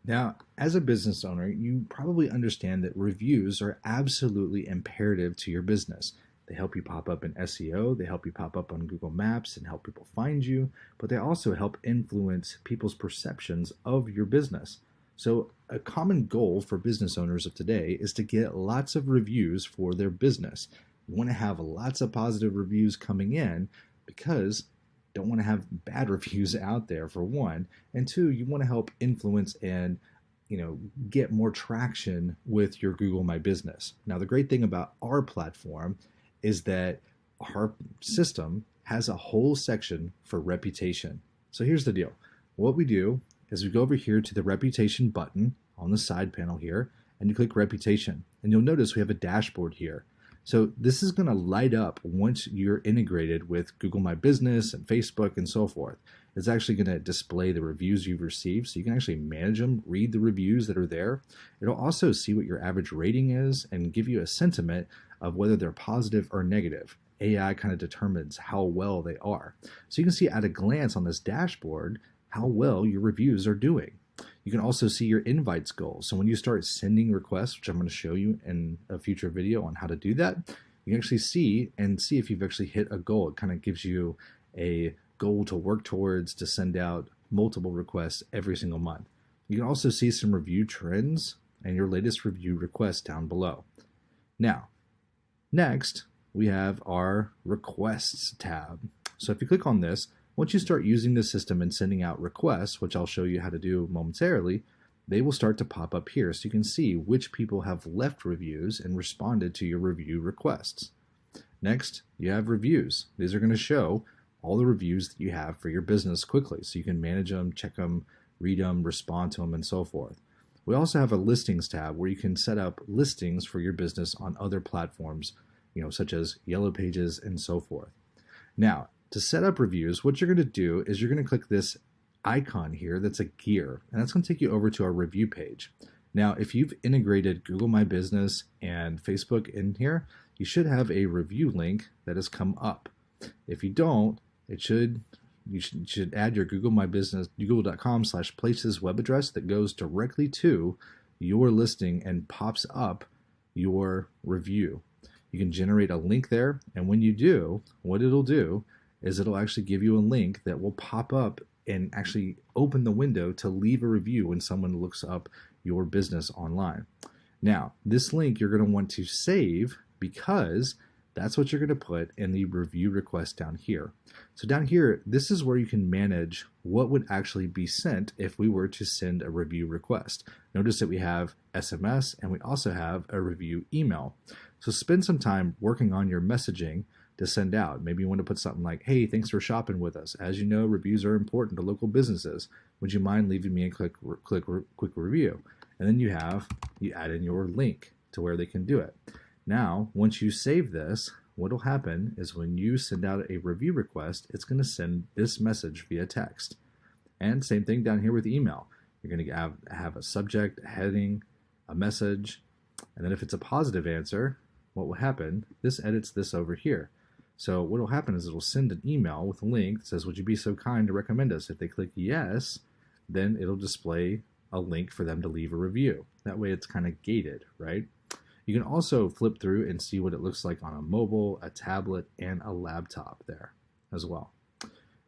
Now, as a business owner, you probably understand that reviews are absolutely imperative to your business. They help you pop up in SEO, they help you pop up on Google Maps and help people find you, but they also help influence people's perceptions of your business. So, a common goal for business owners of today is to get lots of reviews for their business. You want to have lots of positive reviews coming in because you don't want to have bad reviews out there, for one, and two, you want to help influence and get more traction with your Google My Business. Now, the great thing about our platform is that our system has a whole section for reputation. So here's the deal. What we do is we go over here to the reputation button on the side panel here, and you click reputation. And you'll notice we have a dashboard here. So this is going to light up once you're integrated with Google My Business and Facebook and so forth. It's actually going to display the reviews you've received, so you can actually manage them, read the reviews that are there. It'll also see what your average rating is and give you a sentiment of whether they're positive or negative. AI kind of determines how well they are. So you can see at a glance on this dashboard how well your reviews are doing. You can also see your invites goals. So when you start sending requests, which I'm going to show you in a future video on how to do that, you can actually see if you've actually hit a goal. It kind of gives you a goal to work towards to send out multiple requests every single month. You can also see some review trends and your latest review requests down below. Now, next, we have our requests tab. So if you click on this, once you start using the system and sending out requests, which I'll show you how to do momentarily, they will start to pop up here so you can see which people have left reviews and responded to your review requests. Next, you have reviews. These are going to show all the reviews that you have for your business quickly so you can manage them, check them, read them, respond to them, and so forth. We also have a listings tab where you can set up listings for your business on other platforms, such as Yellow Pages and so forth. Now, to set up reviews, what you're going to do is you're going to click this icon here that's a gear, and that's going to take you over to our review page. Now, if you've integrated Google My Business and Facebook in here, you should have a review link that has come up. If you don't, you should add your Google My Business, google.com/places web address that goes directly to your listing and pops up your review. You can generate a link there, and when you do, what it'll do is it'll actually give you a link that will pop up and actually open the window to leave a review when someone looks up your business online. Now, this link you're going to want to save because that's what you're going to put in the review request down here. So down here, this is where you can manage what would actually be sent if we were to send a review request. Notice that we have SMS and we also have a review email. So spend some time working on your messaging to send out. Maybe you want to put something like, hey, thanks for shopping with us. As you know, reviews are important to local businesses. Would you mind leaving me a quick review? And then you add in your link to where they can do it. Now, once you save this, what will happen is when you send out a review request, it's going to send this message via text. And same thing down here with email. You're going to have a subject, a heading, a message, and then if it's a positive answer, what will happen, this edits this over here. So what will happen is it'll send an email with a link that says, would you be so kind to recommend us? If they click yes, then it'll display a link for them to leave a review. That way it's kind of gated, right? You can also flip through and see what it looks like on a mobile, a tablet, and a laptop there as well.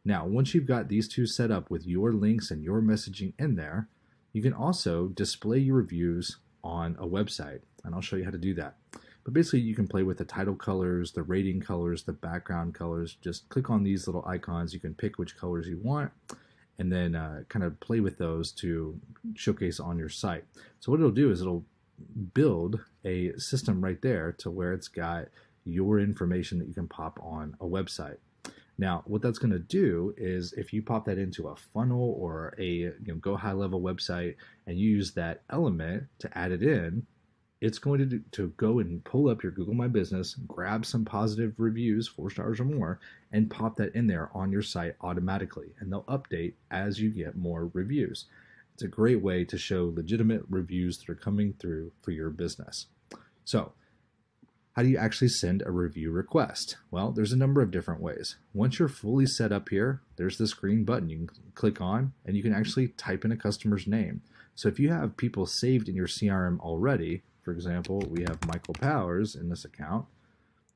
Now, once you've got these two set up with your links and your messaging in there, you can also display your reviews on a website, and I'll show you how to do that. But basically, you can play with the title colors, the rating colors, the background colors. Just click on these little icons. You can pick which colors you want, and then kind of play with those to showcase on your site. So what it'll do is it'll build a system right there to where it's got your information that you can pop on a website. Now, what that's going to do is if you pop that into a funnel or a go high level website and you use that element to add it in, it's going to go and pull up your Google My Business, grab some positive reviews, 4 stars or more, and pop that in there on your site automatically. And they'll update as you get more reviews. It's a great way to show legitimate reviews that are coming through for your business. So, how do you actually send a review request? Well, there's a number of different ways. Once you're fully set up here, there's this green button you can click on, and you can actually type in a customer's name. So if you have people saved in your CRM already, for example, we have Michael Powers in this account,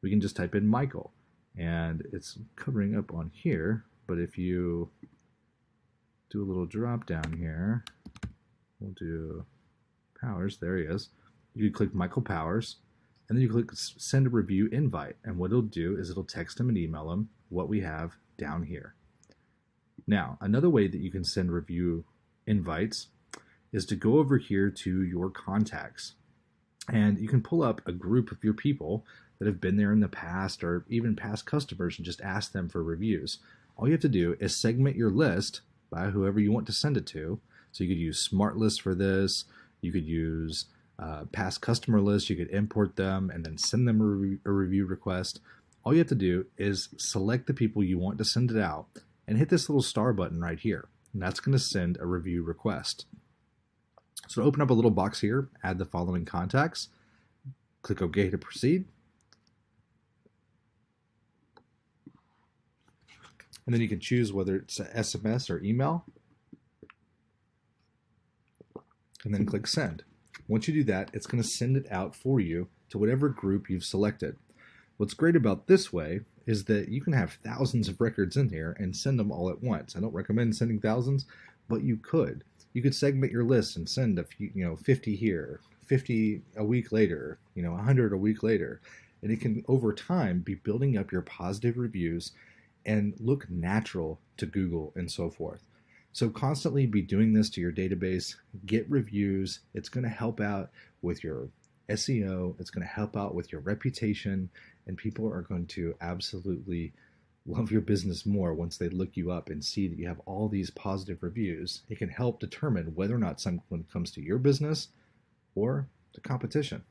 we can just type in Michael, and it's covering up on here. But if you do a little drop down here, we'll do Powers, there he is. You click Michael Powers, and then you click send a review invite, and what it'll do is it'll text him and email him what we have down here. Now, another way that you can send review invites is to go over here to your contacts, and you can pull up a group of your people that have been there in the past or even past customers and just ask them for reviews. All you have to do is segment your list by whoever you want to send it to. So you could use Smart List for this. You could use past customer lists. You could import them and then send them a review request. All you have to do is select the people you want to send it out and hit this little star button right here. And that's going to send a review request. So to open up a little box here, add the following contacts. Click OK to proceed. And then you can choose whether it's a SMS or email. And then click send. Once you do that, it's going to send it out for you to whatever group you've selected. What's great about this way is that you can have thousands of records in here and send them all at once. I don't recommend sending thousands, but you could. You could segment your list and send a few, 50 here, 50 a week later, 100 a week later. And it can, over time, be building up your positive reviews and look natural to Google and so forth. So constantly be doing this to your database, get reviews. It's going to help out with your SEO. It's going to help out with your reputation, and people are going to absolutely love your business more once they look you up and see that you have all these positive reviews. It can help determine whether or not someone comes to your business or the competition.